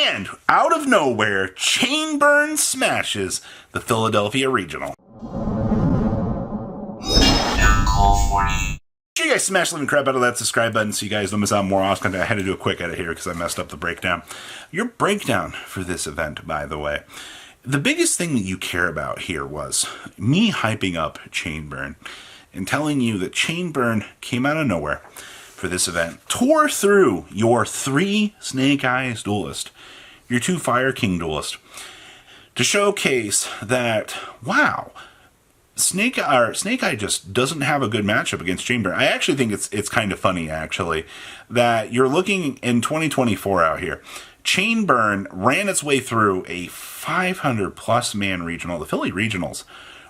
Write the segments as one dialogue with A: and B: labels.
A: And out of nowhere, Chainburn smashes the Philadelphia Regional. Sure, you guys smash the living crap out of that subscribe button so you guys don't miss out more often. I had to do a quick edit here because I messed up the breakdown. Your breakdown for this event, by the way. The biggest thing that you care about here was me hyping up Chainburn and telling you that Chainburn came out of nowhere for this event, tore through your 3 Snake Eyes Duelist, your 2 Fire King Duelist, to showcase that, wow, Snake Eye just doesn't have a good matchup against Chainburn. I actually think it's kind of funny, actually, that you're looking in 2024 out here. Chainburn ran its way through a 500-plus man regional. The Philly Regionals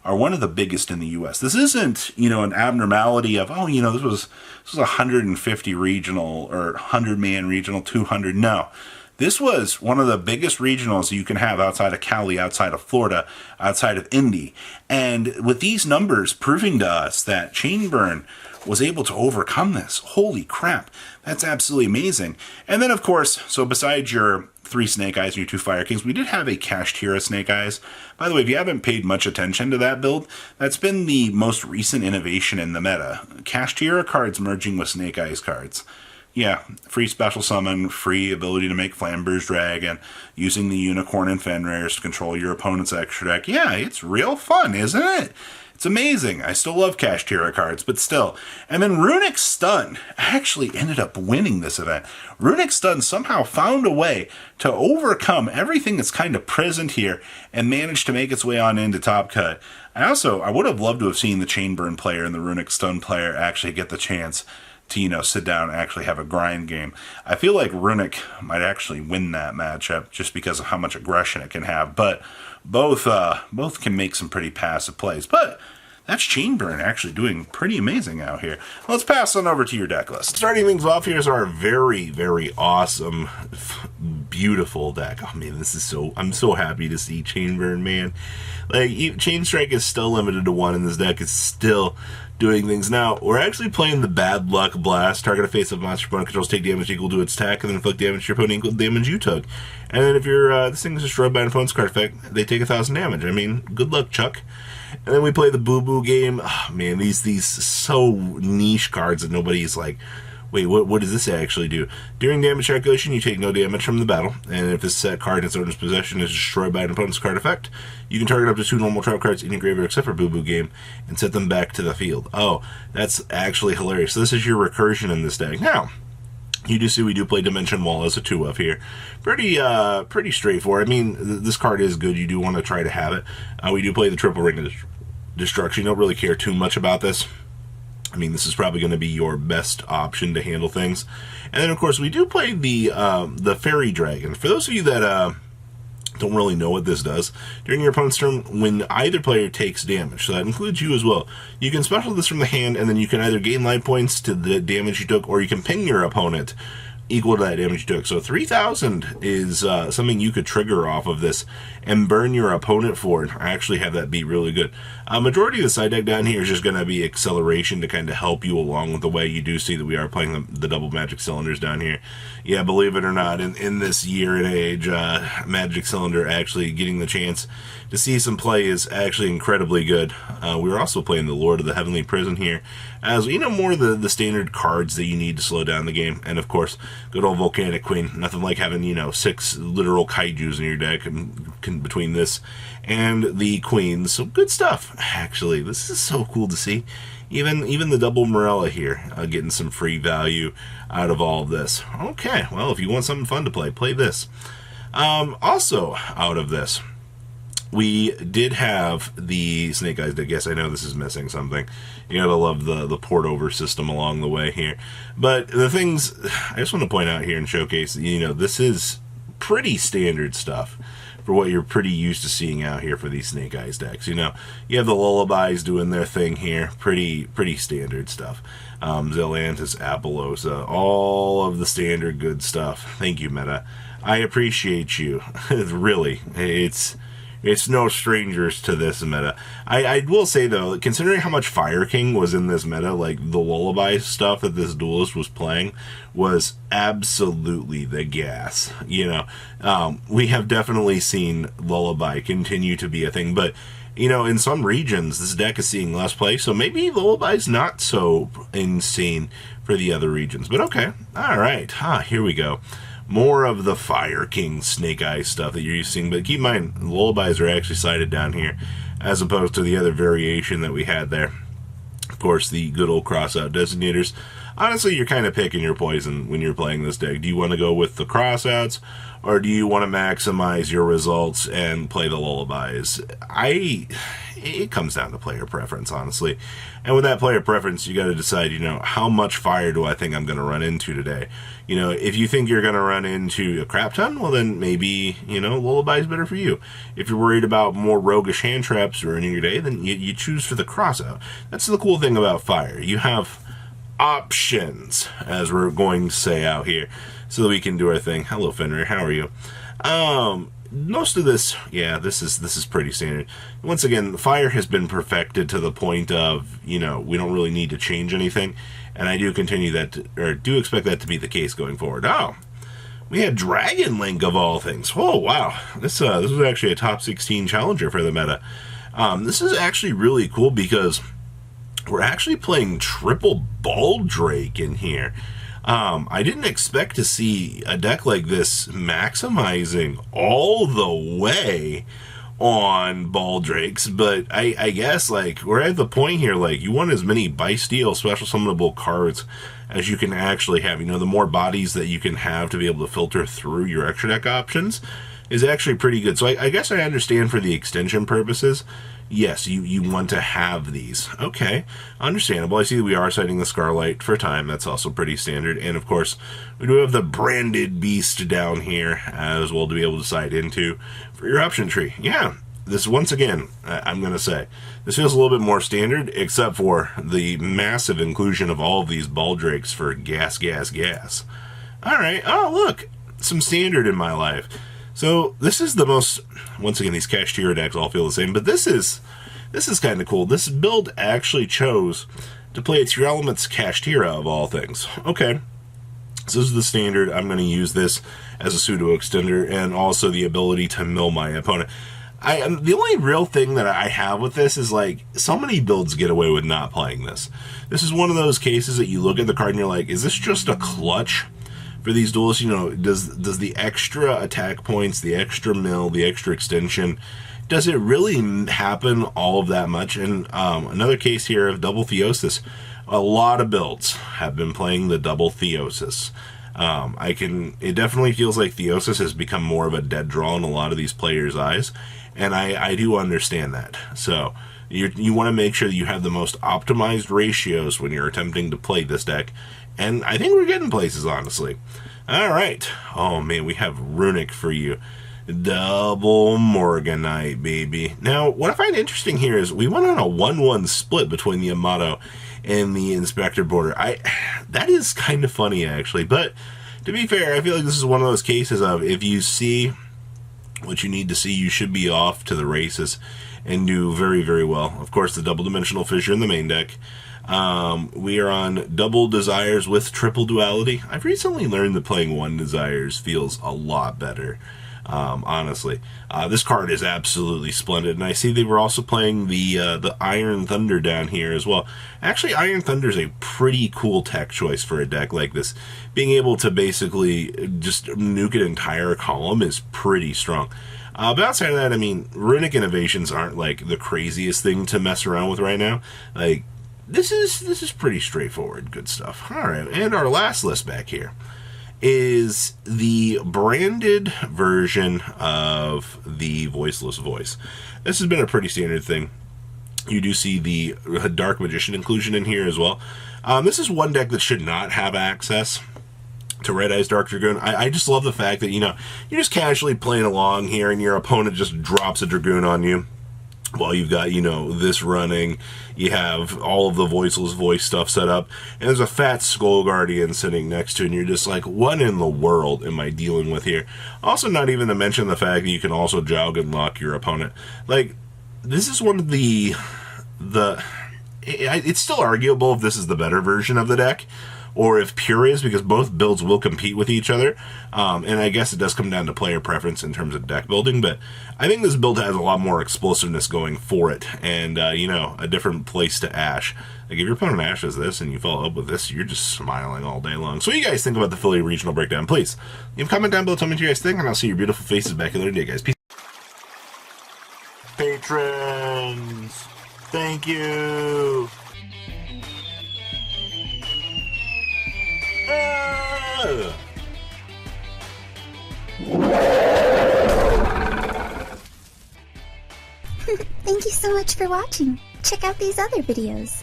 A: are one of the biggest in the U.S. This isn't, an abnormality of, this was 150 regional or 100-man regional, 200. No. This was one of the biggest regionals you can have outside of Cali, outside of Florida, outside of Indy. And with these numbers proving to us that Chainburn was able to overcome this, holy crap, that's absolutely amazing. And then, of course, so besides your 3 Snake Eyes and your 2 Fire Kings, we did have a Kashtira Snake Eyes. By the way, if you haven't paid much attention to that build, that's been the most recent innovation in the meta. Kashtira cards merging with Snake Eyes cards. Yeah, free special summon, free ability to make Flamber's Dragon, using the Unicorn and Fenrir's to control your opponent's extra deck. Yeah, it's real fun, isn't it? It's amazing. I still love Kashtira cards, but still. And then Runic Stun actually ended up winning this event. Runic Stun somehow found a way to overcome everything that's kind of present here and managed to make its way on into Top Cut. I would have loved to have seen the Chainburn player and the Runic Stun player actually get the chance to, sit down and actually have a grind game. I feel like Runic might actually win that matchup just because of how much aggression it can have, but both can make some pretty passive plays. But that's Chainburn actually doing pretty amazing out here. Let's pass on over to your deck list. Starting things off here is our very, very awesome, beautiful deck. Oh man, I'm so happy to see Chainburn, man. Like, Chain Strike is still limited to 1 in this deck. It's still doing things. Now, we're actually playing the Bad Luck Blast. Target a face-up monster opponent controls take damage equal to its attack, and then inflict damage to your opponent equal to the damage you took. And then if this thing is destroyed by an opponent's card effect, they take 1,000 damage. I mean, good luck, Chuck. And then we play the Boo Boo game. Oh, man, these so niche cards that nobody's like, wait, what does this actually do? During damage calculation, you take no damage from the battle, and if this set card in its owner's possession is destroyed by an opponent's card effect, you can target up to 2 normal trap cards in your graveyard except for Boo Boo Game and set them back to the field. Oh, that's actually hilarious. So this is your recursion in this deck. Now, you do see we do play Dimension Wall as a 2-of here. Pretty straightforward. I mean, this card is good. You do want to try to have it. We do play the Triple Ring of Destruction. You don't really care too much about this. I mean, this is probably going to be your best option to handle things. And then, of course, we do play the Fairy Dragon. For those of you that don't really know what this does, during your opponent's turn, when either player takes damage, so that includes you as well, you can special this from the hand, and then you can either gain life points to the damage you took, or you can ping your opponent equal to that damage you took. So 3,000 is something you could trigger off of this and burn your opponent for and actually have that be really good. Majority of the side deck down here is just going to be acceleration to kind of help you along with the way. You do see that we are playing the double Magic Cylinders down here. Yeah, believe it or not, in this year and age, Magic Cylinder actually getting the chance to see some play is actually incredibly good. We're also playing the Lord of the Heavenly Prison here, as more of the standard cards that you need to slow down the game. And of course, good old Volcanic Queen. Nothing like having 6 literal kaijus in your deck between this and the Queens. So good stuff, actually. This is so cool to see. Even the double Morella here, getting some free value out of all of this. Okay, well, if you want something fun to play this. Also, out of this, we did have the Snake Eyes deck. Yes, I know this is missing something. You gotta love the port over system along the way here. But the things I just want to point out here and showcase, this is pretty standard stuff for what you're pretty used to seeing out here for these Snake Eyes decks. You have the Lullabies doing their thing here. Pretty standard stuff. Zelantis, Apollosa, all of the standard good stuff. Thank you, Meta. I appreciate you. Really, It's no strangers to this meta. I will say, though, considering how much Fire King was in this meta, like, the Lullaby stuff that this duelist was playing was absolutely the gas. We have definitely seen Lullaby continue to be a thing, but, in some regions, this deck is seeing less play, so maybe Lullaby's not so insane for the other regions. But okay, alright, here we go. More of the Fire King Snake Eyes stuff that you're using, but keep in mind, Lullabies are actually sighted down here, as opposed to the other variation that we had there. Of course, the good old cross-out designators. Honestly, you're kind of picking your poison when you're playing this deck. Do you want to go with the cross-outs, or do you want to maximize your results and play the Lullabies? It comes down to player preference, honestly. And with that player preference, you got to decide, how much fire do I think I'm going to run into today? If you think you're going to run into a crap ton, well then maybe, Lullaby's better for you. If you're worried about more roguish hand traps ruining your day, then you choose for the crossout. That's the cool thing about fire. You have options, as we're going to say out here, so that we can do our thing. Hello, Fenrir. How are you? Most of this, this is pretty standard. Once again, fire has been perfected to the point of, we don't really need to change anything, and I do do expect that to be the case going forward. Oh, we had Dragon Link of all things. Oh, wow. This was actually a top 16 challenger for the meta. This is actually really cool because we're actually playing triple Baldrake in here. I didn't expect to see a deck like this maximizing all the way on Baldrakes, but I guess, we're at the point here, you want as many Bysteel special summonable cards as you can actually have. The more bodies that you can have to be able to filter through your extra deck options is actually pretty good. So I guess I understand for the extension purposes, yes, you want to have these. Okay, understandable. I see that we are citing the Scarlight for time. That's also pretty standard. And, of course, we do have the Branded Beast down here as well to be able to cite into for your option tree. Yeah, this, once again, I'm going to say, this feels a little bit more standard, except for the massive inclusion of all of these Baldrakes for gas. All right. Oh, look, some standard in my life. So this is the most, once again, these Kashtira decks all feel the same, but this is kind of cool. This build actually chose to play its Your Elements Kashtira of all things. Okay, so this is the standard. I'm going to use this as a pseudo extender and also the ability to mill my opponent. The only real thing that I have with this is, so many builds get away with not playing this. This is one of those cases that you look at the card and you're like, is this just a clutch? For these duelists, does the extra attack points, the extra mill, the extra extension, does it really happen all of that much? And another case here of double Theosis. A lot of builds have been playing the double Theosis. It definitely feels like Theosis has become more of a dead draw in a lot of these players' eyes, and I do understand that. So you want to make sure that you have the most optimized ratios when you're attempting to play this deck. And I think we're getting places, honestly. Alright. Oh, man, we have Runic for you. Double Morganite, baby. Now, what I find interesting here is we went on a 1-1 split between the Amato and the Inspector Border. That is kind of funny, actually. But, to be fair, I feel like this is one of those cases of if you see what you need to see, you should be off to the races and do very, very well. Of course, the Double Dimensional Fissure in the main deck. We are on Double Desires with Triple Duality. I've recently learned that playing one Desires feels a lot better, honestly. This card is absolutely splendid, and I see they were also playing the Iron Thunder down here as well. Actually, Iron Thunder is a pretty cool tech choice for a deck like this. Being able to basically just nuke an entire column is pretty strong. But outside of that, Runic Innovations aren't, the craziest thing to mess around with right now. This is pretty straightforward, good stuff. Alright, and our last list back here is the branded version of the Voiceless Voice. This has been a pretty standard thing. You do see the Dark Magician inclusion in here as well. This is one deck that should not have access to Red Eyes Dark Dragoon. I just love the fact that, you're just casually playing along here and your opponent just drops a Dragoon on you.
B: while you've got, you know, this running, you have all of the voiceless voice stuff set up, and there's a fat Skull Guardian sitting next to it, and you're just like, what in the world am I dealing with here? Also, not even to mention the fact that you can also jog and lock your opponent. Like, this is one of it's still arguable if this is the better version of the deck, or if pure is, because both builds will compete with each other. And I guess it does come down to player preference in terms of deck building, but I think this build has a lot more explosiveness going for it, and, you know, a different place to Ash. Like, if your opponent ashes this and you follow up with this, you're just smiling all day long. So what do you guys think about the Philly Regional Breakdown? Please leave a comment down below, tell me what you guys think, and I'll see your beautiful faces back another day, guys. Peace. Patrons, thank you.
C: Thank you so much for watching. Check out these other videos.